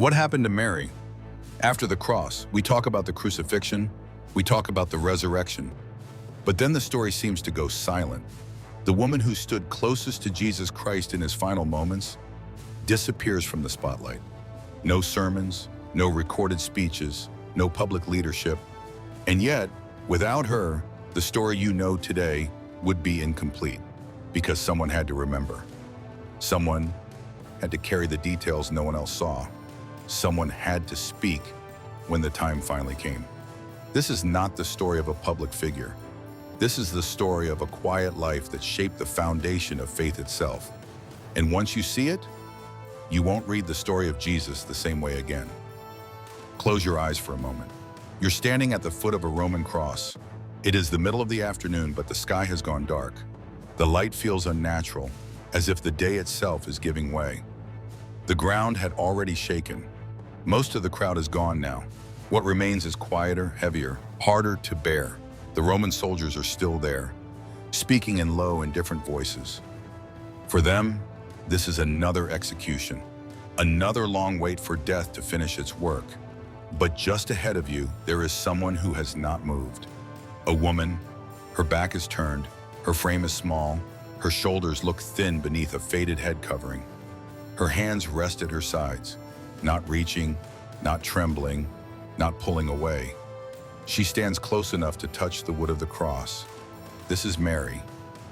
What happened to Mary? After the cross, we talk about the crucifixion, we talk about the resurrection. But then the story seems to go silent. The woman who stood closest to Jesus Christ in his final moments disappears from the spotlight. No sermons, no recorded speeches, no public leadership. And yet, without her, the story you know today would be incomplete because someone had to remember. Someone had to carry the details no one else saw. Someone had to speak when the time finally came. This is not the story of a public figure. This is the story of a quiet life that shaped the foundation of faith itself. And once you see it, you won't read the story of Jesus the same way again. Close your eyes for a moment. You're standing at the foot of a Roman cross. It is the middle of the afternoon, but the sky has gone dark. The light feels unnatural, as if the day itself is giving way. The ground had already shaken. Most of the crowd is gone now. What remains is quieter, heavier, harder to bear. The Roman soldiers are still there, speaking in low and different voices. For them, this is another execution, another long wait for death to finish its work. But just ahead of you, there is someone who has not moved. A woman, her back is turned, her frame is small, her shoulders look thin beneath a faded head covering. Her hands rest at her sides, not reaching, not trembling, not pulling away. She stands close enough to touch the wood of the cross. This is Mary.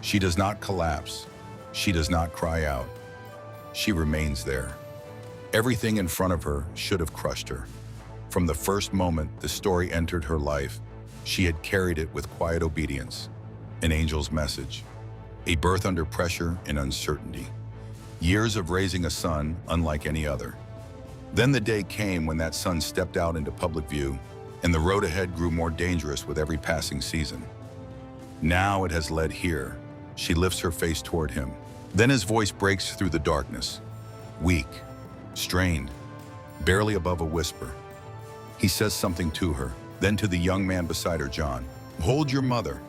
She does not collapse. She does not cry out. She remains there. Everything in front of her should have crushed her. From the first moment the story entered her life, she had carried it with quiet obedience, an angel's message, a birth under pressure and uncertainty, years of raising a son unlike any other. Then the day came when that son stepped out into public view, and the road ahead grew more dangerous with every passing season. Now it has led here. She lifts her face toward him. Then his voice breaks through the darkness, weak, strained, barely above a whisper. He says something to her, then to the young man beside her, John. Hold your mother.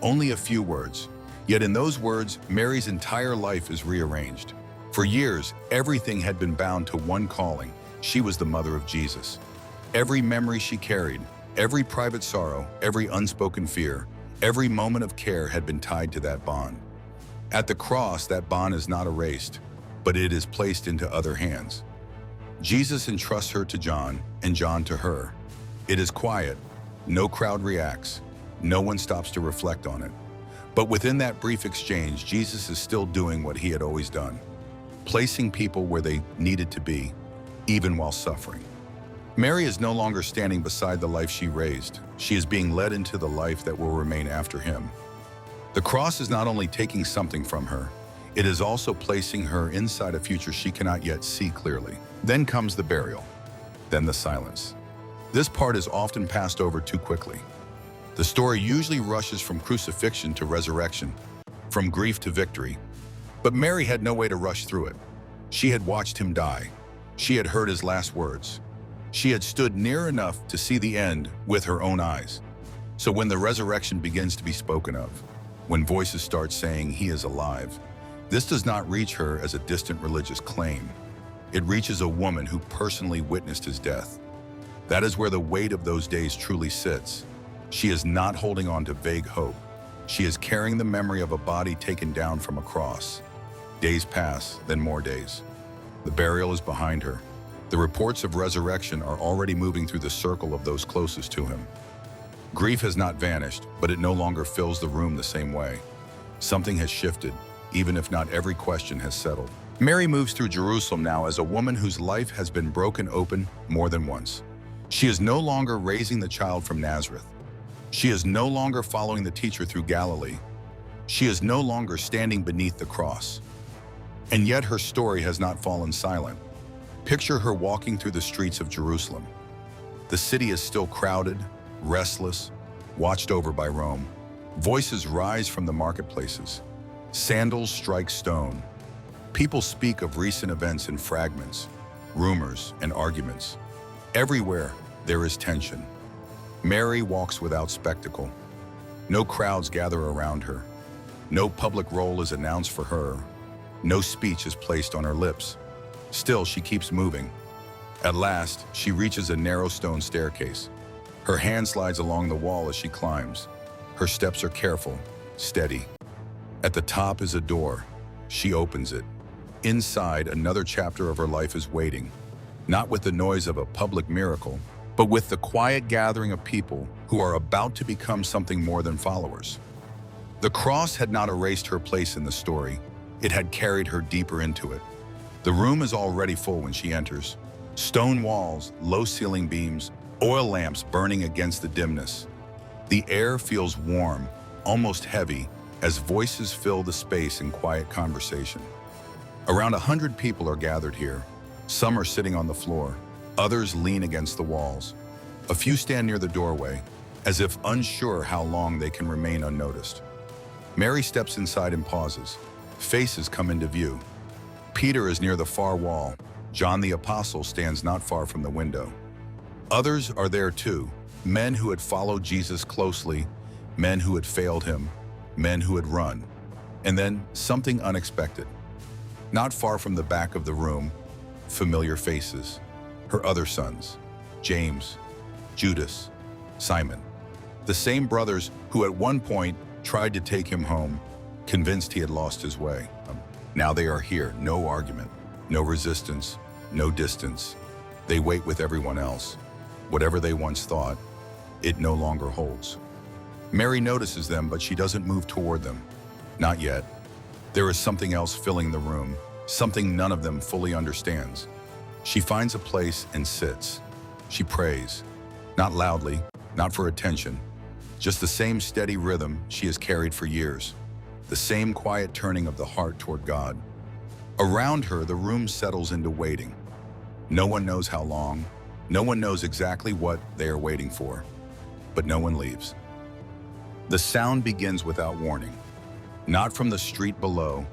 Only a few words. Yet in those words, Mary's entire life is rearranged. For years, everything had been bound to one calling. She was the mother of Jesus. Every memory she carried, every private sorrow, every unspoken fear, every moment of care had been tied to that bond. At the cross, that bond is not erased, but it is placed into other hands. Jesus entrusts her to John, and John to her. It is quiet. No crowd reacts. No one stops to reflect on it. But within that brief exchange, Jesus is still doing what he had always done, placing people where they needed to be, even while suffering. Mary is no longer standing beside the life she raised. She is being led into the life that will remain after him. The cross is not only taking something from her, it is also placing her inside a future she cannot yet see clearly. Then comes the burial, then the silence. This part is often passed over too quickly. The story usually rushes from crucifixion to resurrection, from grief to victory. But Mary had no way to rush through it. She had watched him die. She had heard his last words. She had stood near enough to see the end with her own eyes. So when the resurrection begins to be spoken of, when voices start saying he is alive, this does not reach her as a distant religious claim. It reaches a woman who personally witnessed his death. That is where the weight of those days truly sits. She is not holding on to vague hope. She is carrying the memory of a body taken down from a cross. Days pass, then more days. The burial is behind her. The reports of resurrection are already moving through the circle of those closest to him. Grief has not vanished, but it no longer fills the room the same way. Something has shifted, even if not every question has settled. Mary moves through Jerusalem now as a woman whose life has been broken open more than once. She is no longer raising the child from Nazareth. She is no longer following the teacher through Galilee. She is no longer standing beneath the cross. And yet her story has not fallen silent. Picture her walking through the streets of Jerusalem. The city is still crowded, restless, watched over by Rome. Voices rise from the marketplaces. Sandals strike stone. People speak of recent events in fragments, rumors, and arguments. Everywhere there is tension. Mary walks without spectacle. No crowds gather around her. No public role is announced for her. No speech is placed on her lips. Still, she keeps moving. At last, she reaches a narrow stone staircase. Her hand slides along the wall as she climbs. Her steps are careful, steady. At the top is a door. She opens it. Inside, another chapter of her life is waiting, not with the noise of a public miracle, but with the quiet gathering of people who are about to become something more than followers. The cross had not erased her place in the story. It had carried her deeper into it. The room is already full when she enters. Stone walls, low ceiling beams, oil lamps burning against the dimness. The air feels warm, almost heavy, as voices fill the space in quiet conversation. Around 100 people are gathered here. Some are sitting on the floor. Others lean against the walls. A few stand near the doorway, as if unsure how long they can remain unnoticed. Mary steps inside and pauses. Faces come into view. Peter is near the far wall. John the Apostle stands not far from the window. Others are there too, men who had followed Jesus closely, men who had failed him, men who had run. And then something unexpected. Not far from the back of the room, familiar faces. Her other sons, James, Judas, Simon. The same brothers who at one point tried to take him home, convinced he had lost his way. Now they are here, no argument, no resistance, no distance. They wait with everyone else. Whatever they once thought, it no longer holds. Mary notices them, but she doesn't move toward them. Not yet. There is something else filling the room, something none of them fully understands. She finds a place and sits. She prays, not loudly, not for attention, just the same steady rhythm she has carried for years, the same quiet turning of the heart toward God. Around her, the room settles into waiting. No one knows how long, no one knows exactly what they are waiting for, but no one leaves. The sound begins without warning. Not from the street below,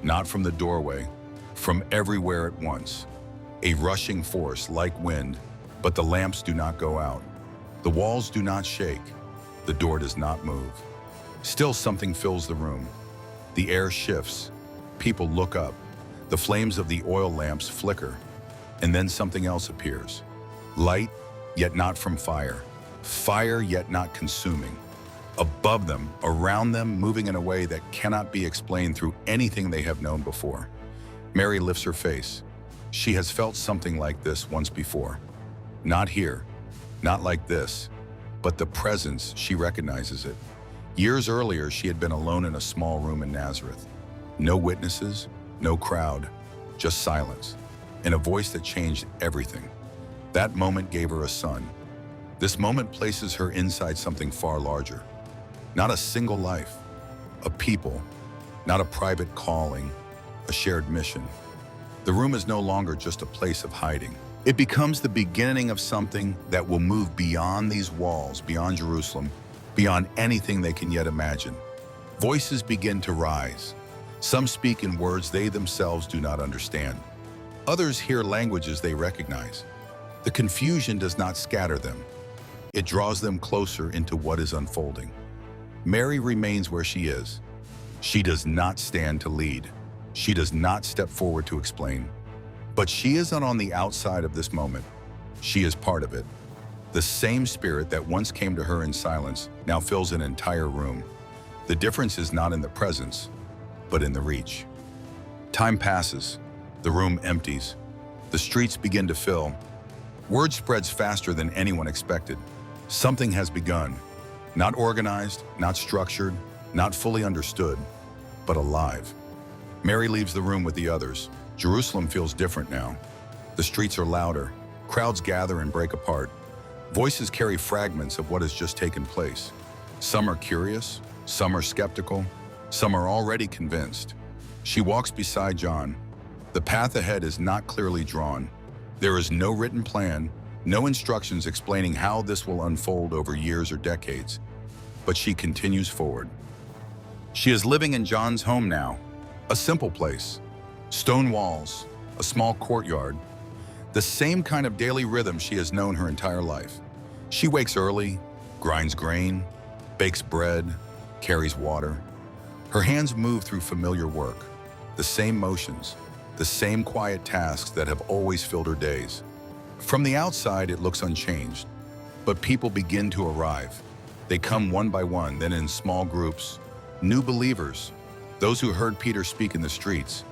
not from the doorway, from everywhere at once. A rushing force like wind, but the lamps do not go out. The walls do not shake. The door does not move. Still something fills the room. The air shifts. People look up. The flames of the oil lamps flicker. And then something else appears. Light, yet not from fire. Fire, yet not consuming. Above them, around them, moving in a way that cannot be explained through anything they have known before. Mary lifts her face. She has felt something like this once before. Not here, not like this, but the presence, she recognizes it. Years earlier, she had been alone in a small room in Nazareth. No witnesses, no crowd, just silence, and a voice that changed everything. That moment gave her a son. This moment places her inside something far larger. Not a single life, a people, not a private calling, a shared mission. The room is no longer just a place of hiding. It becomes the beginning of something that will move beyond these walls, beyond Jerusalem, beyond anything they can yet imagine. Voices begin to rise. Some speak in words they themselves do not understand. Others hear languages they recognize. The confusion does not scatter them. It draws them closer into what is unfolding. Mary remains where she is. She does not stand to lead. She does not step forward to explain. But she isn't on the outside of this moment. She is part of it. The same spirit that once came to her in silence now fills an entire room. The difference is not in the presence, but in the reach. Time passes. The room empties. The streets begin to fill. Word spreads faster than anyone expected. Something has begun. Not organized, not structured, not fully understood, but alive. Mary leaves the room with the others. Jerusalem feels different now. The streets are louder. Crowds gather and break apart. Voices carry fragments of what has just taken place. Some are curious, some are skeptical, some are already convinced. She walks beside John. The path ahead is not clearly drawn. There is no written plan, no instructions explaining how this will unfold over years or decades. But she continues forward. She is living in John's home now, a simple place. Stone walls, a small courtyard, the same kind of daily rhythm she has known her entire life. She wakes early, grinds grain, bakes bread, carries water. Her hands move through familiar work, the same motions, the same quiet tasks that have always filled her days. From the outside, it looks unchanged, but people begin to arrive. They come one by one, then in small groups. New believers, those who heard Peter speak in the streets,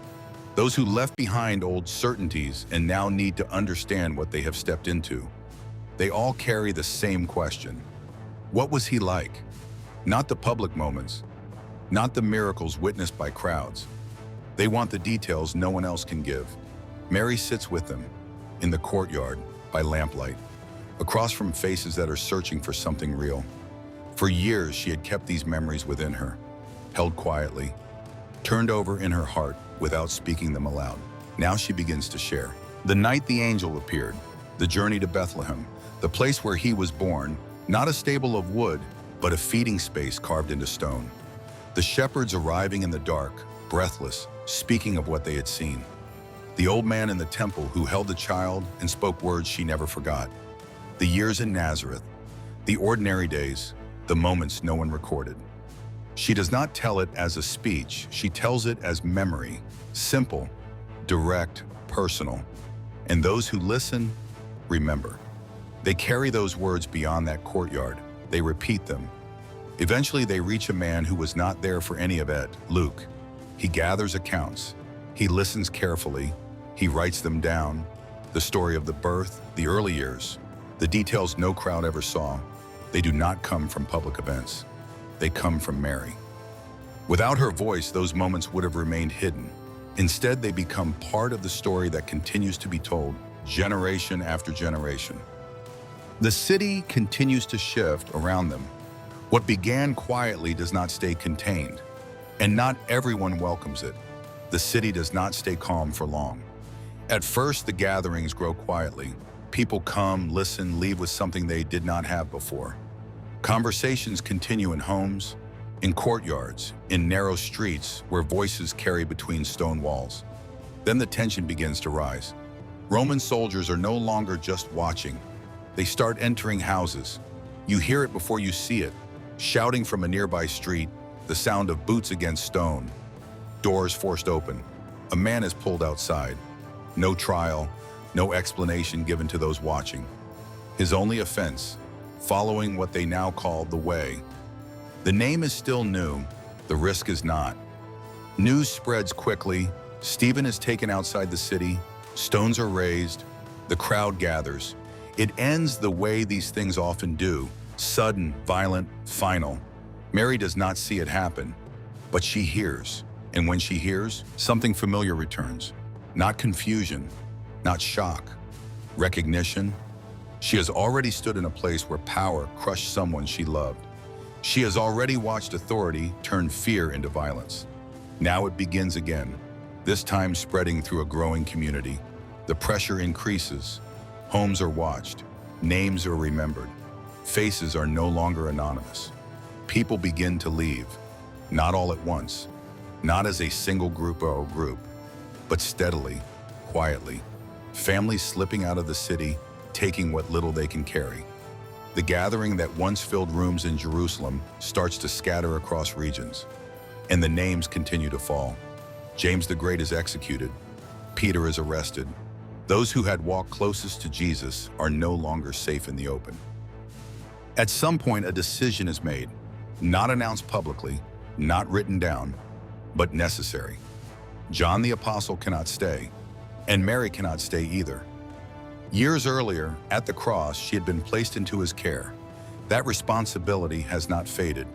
those who left behind old certainties and now need to understand what they have stepped into. They all carry the same question. What was he like? Not the public moments, not the miracles witnessed by crowds. They want the details no one else can give. Mary sits with them in the courtyard by lamplight, across from faces that are searching for something real. For years, she had kept these memories within her, held quietly, turned over in her heart without speaking them aloud. Now she begins to share. The night the angel appeared, the journey to Bethlehem, the place where he was born, not a stable of wood, but a feeding space carved into stone. The shepherds arriving in the dark, breathless, speaking of what they had seen. The old man in the temple who held the child and spoke words she never forgot. The years in Nazareth, the ordinary days, the moments no one recorded. She does not tell it as a speech, she tells it as memory, simple, direct, personal. And those who listen, remember. They carry those words beyond that courtyard. They repeat them. Eventually they reach a man who was not there for any of it, Luke. He gathers accounts. He listens carefully. He writes them down. The story of the birth, the early years, the details no crowd ever saw. They do not come from public events. They come from Mary. Without her voice, those moments would have remained hidden. Instead, they become part of the story that continues to be told, generation after generation. The city continues to shift around them. What began quietly does not stay contained, and not everyone welcomes it. The city does not stay calm for long. At first, the gatherings grow quietly. People come, listen, leave with something they did not have before. Conversations continue in homes, in courtyards, in narrow streets where voices carry between stone walls. Then the tension begins to rise. Roman soldiers are no longer just watching. They start entering houses. You hear it before you see it, shouting from a nearby street, the sound of boots against stone. Doors forced open. A man is pulled outside. No trial, no explanation given to those watching. His only offense, following what they now call the way. The name is still new, the risk is not. News spreads quickly. Stephen is taken outside the city. Stones are raised. The crowd gathers. It ends the way these things often do, sudden, violent, final. Mary does not see it happen, but she hears. And when she hears, something familiar returns. Not confusion, not shock, recognition. She has already stood in a place where power crushed someone she loved. She has already watched authority turn fear into violence. Now it begins again, this time spreading through a growing community. The pressure increases. Homes are watched. Names are remembered. Faces are no longer anonymous. People begin to leave, not all at once, not as a single group, but steadily, quietly. Families slipping out of the city, taking what little they can carry. The gathering that once filled rooms in Jerusalem starts to scatter across regions, and the names continue to fall. James the Great is executed. Peter is arrested. Those who had walked closest to Jesus are no longer safe in the open. At some point, a decision is made, not announced publicly, not written down, but necessary. John the Apostle cannot stay, and Mary cannot stay either. Years earlier, at the cross, she had been placed into his care. That responsibility has not faded.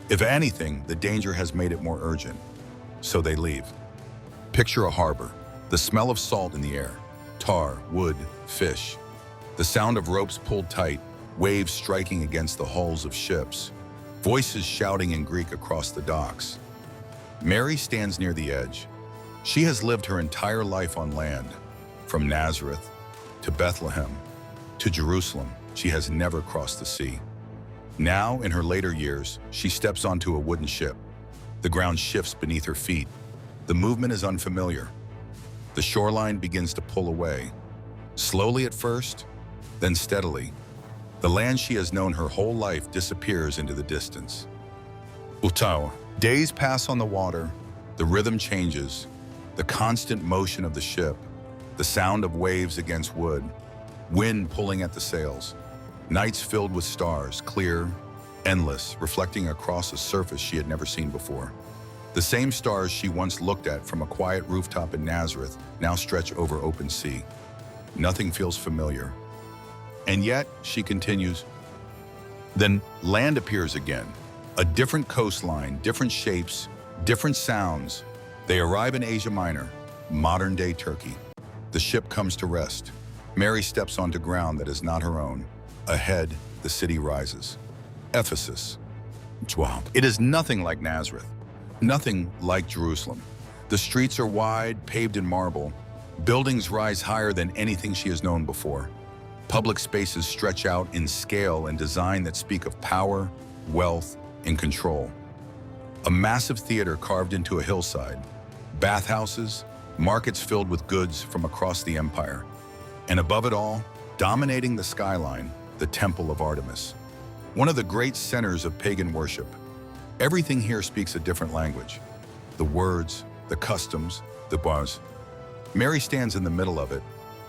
If anything, the danger has made it more urgent. So they leave. Picture a harbor, the smell of salt in the air, tar, wood, fish, the sound of ropes pulled tight, waves striking against the hulls of ships, voices shouting in Greek across the docks. Mary stands near the edge. She has lived her entire life on land, from Nazareth to Bethlehem to Jerusalem. She has never crossed the sea. Now, in her later years, she steps onto a wooden ship. The ground shifts beneath her feet. The movement is unfamiliar. The shoreline begins to pull away. Slowly at first, then steadily. The land she has known her whole life disappears into the distance. Utawa. Days pass on the water. The rhythm changes. The constant motion of the ship. The sound of waves against wood. wind pulling at the sails, nights filled with stars, clear, endless, reflecting across a surface she had never seen before. The same stars she once looked at from a quiet rooftop in Nazareth now stretch over open sea. Nothing feels familiar. And yet, she continues. Then land appears again. A different coastline, different shapes, different sounds. They arrive in Asia Minor, modern-day Turkey. The ship comes to rest. Mary steps onto ground that is not her own. Ahead, the city rises. Ephesus. Wow. It is nothing like Nazareth. Nothing like Jerusalem. The streets are wide, paved in marble. Buildings rise higher than anything she has known before. Public spaces stretch out in scale and design that speak of power, wealth, and control. A massive theater carved into a hillside. Bathhouses, markets filled with goods from across the empire. And above it all, dominating the skyline, the Temple of Artemis. One of the great centers of pagan worship. Everything here speaks a different language. The words, the customs, the bars. Mary stands in the middle of it,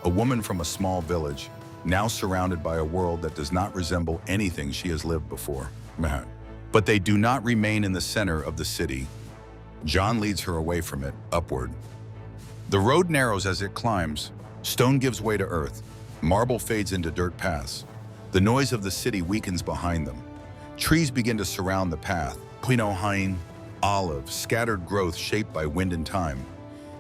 a woman from a small village, now surrounded by a world that does not resemble anything she has lived before. But they do not remain in the center of the city. John leads her away from it, upward. The road narrows as it climbs. Stone gives way to earth. Marble fades into dirt paths. The noise of the city weakens behind them. Trees begin to surround the path. Quinohain, olive, scattered growth shaped by wind and time.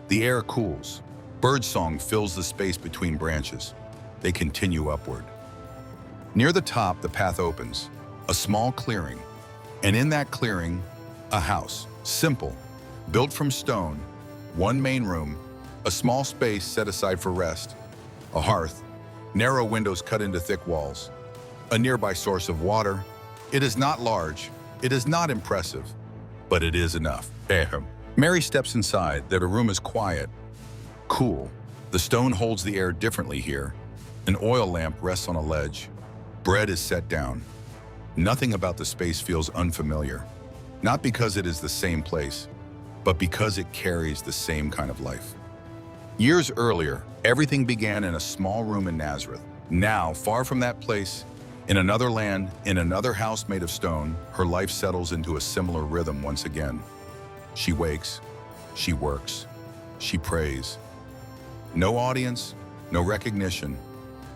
The air cools. Birdsong fills the space between branches. They continue upward. Near the top, the path opens. A small clearing. And in that clearing, a house. Simple. Built from stone. One main room. A small space set aside for rest. A hearth. Narrow windows cut into thick walls. A nearby source of water. It is not large. It is not impressive. But it is enough. Mary steps inside. The room is quiet. Cool. The stone holds the air differently here. An oil lamp rests on a ledge. Bread is set down. Nothing about the space feels unfamiliar. Not because it is the same place, but because it carries the same kind of life. Years earlier, everything began in a small room in Nazareth. Now, far from that place, in another land, in another house made of stone, her life settles into a similar rhythm once again. She wakes, she works, she prays. No audience, no recognition,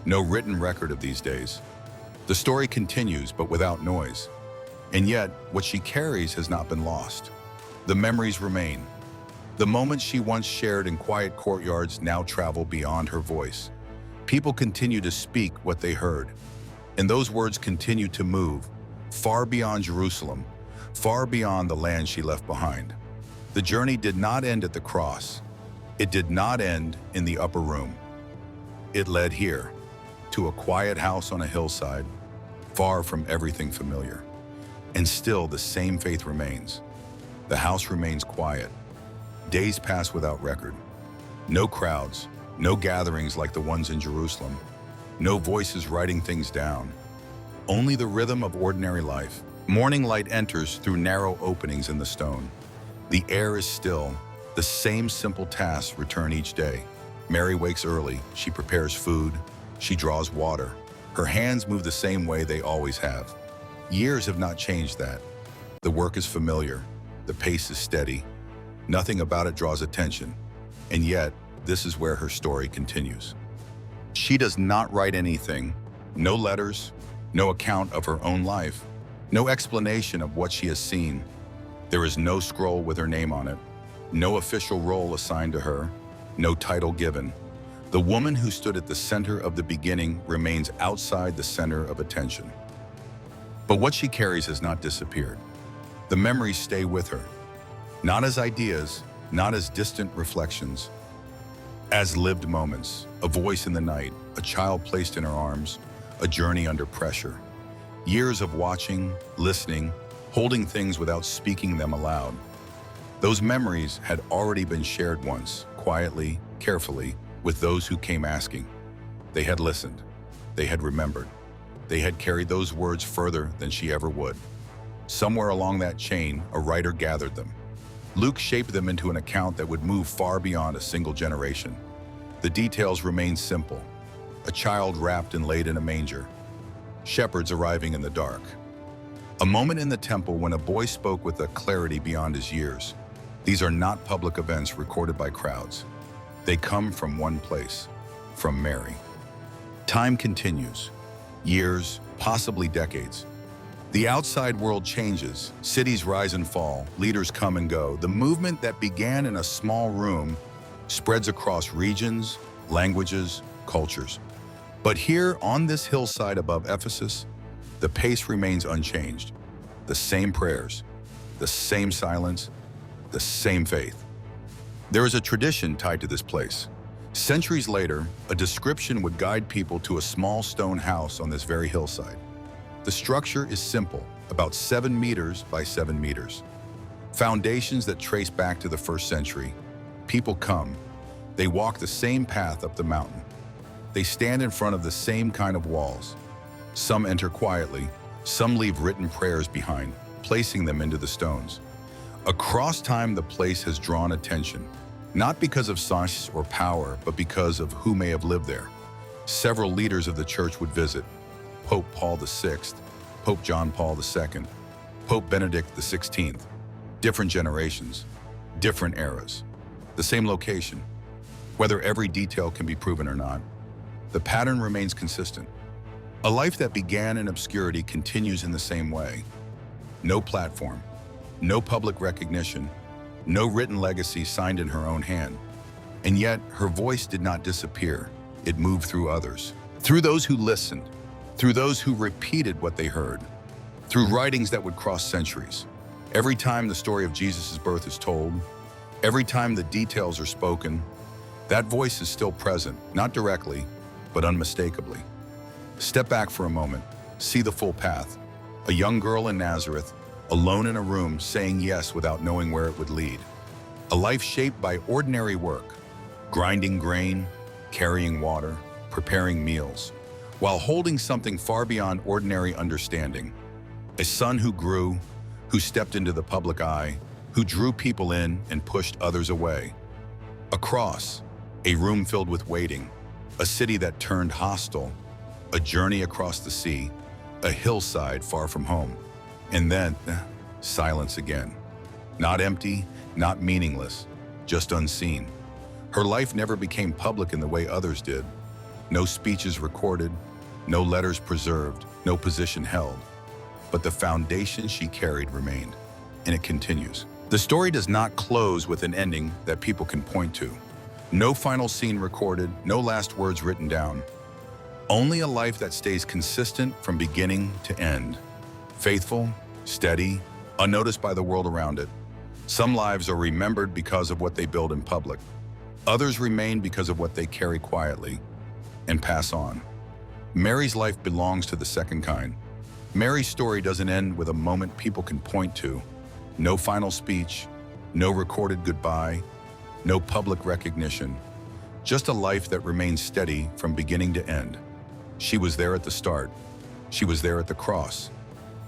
no written record of these days. The story continues, but without noise. And yet, what she carries has not been lost. The memories remain. The moments she once shared in quiet courtyards now travel beyond her voice. People continue to speak what they heard. And those words continue to move, far beyond Jerusalem, far beyond the land she left behind. The journey did not end at the cross. It did not end in the upper room. It led here, to a quiet house on a hillside, far from everything familiar. And still the same faith remains. The house remains quiet. Days pass without record. No crowds, no gatherings like the ones in Jerusalem. No voices writing things down. Only the rhythm of ordinary life. Morning light enters through narrow openings in the stone. The air is still. The same simple tasks return each day. Mary wakes early. She prepares food. She draws water. Her hands move the same way they always have. Years have not changed that. The work is familiar. The pace is steady. Nothing about it draws attention. And yet, this is where her story continues. She does not write anything. No letters, no account of her own life, no explanation of what she has seen. There is no scroll with her name on it, no official role assigned to her, no title given. The woman who stood at the center of the beginning remains outside the center of attention. But what she carries has not disappeared. The memories stay with her, not as ideas, not as distant reflections, as lived moments, a voice in the night, a child placed in her arms, a journey under pressure. Years of watching, listening, holding things without speaking them aloud. Those memories had already been shared once, quietly, carefully, with those who came asking. They had listened. They had remembered. They had carried those words further than she ever would. Somewhere along that chain, a writer gathered them. Luke shaped them into an account that would move far beyond a single generation. The details remain simple. a child wrapped and laid in a manger, shepherds arriving in the dark. A moment in the temple when a boy spoke with a clarity beyond his years. These are not public events recorded by crowds. They come from one place, from Mary. Time continues. Years, possibly decades. The outside world changes, cities rise and fall, leaders come and go. The movement that began in a small room spreads across regions, languages, cultures. But here on this hillside above Ephesus, the pace remains unchanged. The same prayers, the same silence, the same faith. There is a tradition tied to this place. Centuries later, a description would guide people to a small stone house on this very hillside. The structure is simple, about 7 meters by 7 meters. Foundations that trace back to the 1st century. People come. They walk the same path up the mountain. They stand in front of the same kind of walls. Some enter quietly. Some leave written prayers behind, placing them into the stones. Across time, the place has drawn attention, not because of size or power, but because of who may have lived there. Several leaders of the church would visit. Pope Paul VI, Pope John Paul II, Pope Benedict XVI. Different generations, different eras. The same location. Whether every detail can be proven or not, the pattern remains consistent. A life that began in obscurity continues in the same way. No platform, no public recognition, no written legacy signed in her own hand. And yet, her voice did not disappear. It moved through others, through those who listened, through those who repeated what they heard, through writings that would cross centuries. Every time the story of Jesus' birth is told, every time the details are spoken, that voice is still present, not directly, but unmistakably. Step back for a moment, see the full path. A young girl in Nazareth, alone in a room, saying yes without knowing where it would lead. A life shaped by ordinary work, grinding grain, carrying water, preparing meals, while holding something far beyond ordinary understanding. A son who grew, who stepped into the public eye, who drew people in and pushed others away. A cross, a room filled with waiting, a city that turned hostile, a journey across the sea, a hillside far from home. And then, silence again. Not empty, not meaningless, just unseen. Her life never became public in the way others did. No speeches recorded, no letters preserved, no position held. But the foundation she carried remained, and it continues. The story does not close with an ending that people can point to. No final scene recorded, no last words written down. Only a life that stays consistent from beginning to end. Faithful, steady, unnoticed by the world around it. Some lives are remembered because of what they build in public. Others remain because of what they carry quietly and pass on. Mary's life belongs to the second kind. Mary's story doesn't end with a moment people can point to. No final speech, no recorded goodbye, no public recognition. Just a life that remains steady from beginning to end. She was there at the start. She was there at the cross.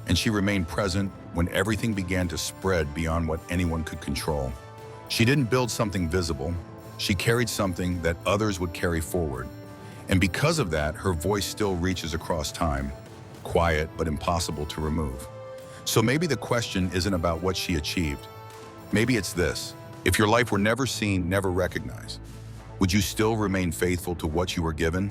And she remained present when everything began to spread beyond what anyone could control. She didn't build something visible. She carried something that others would carry forward. And because of that, her voice still reaches across time, quiet but impossible to remove. So maybe the question isn't about what she achieved. Maybe it's this: if your life were never seen, never recognized, would you still remain faithful to what you were given?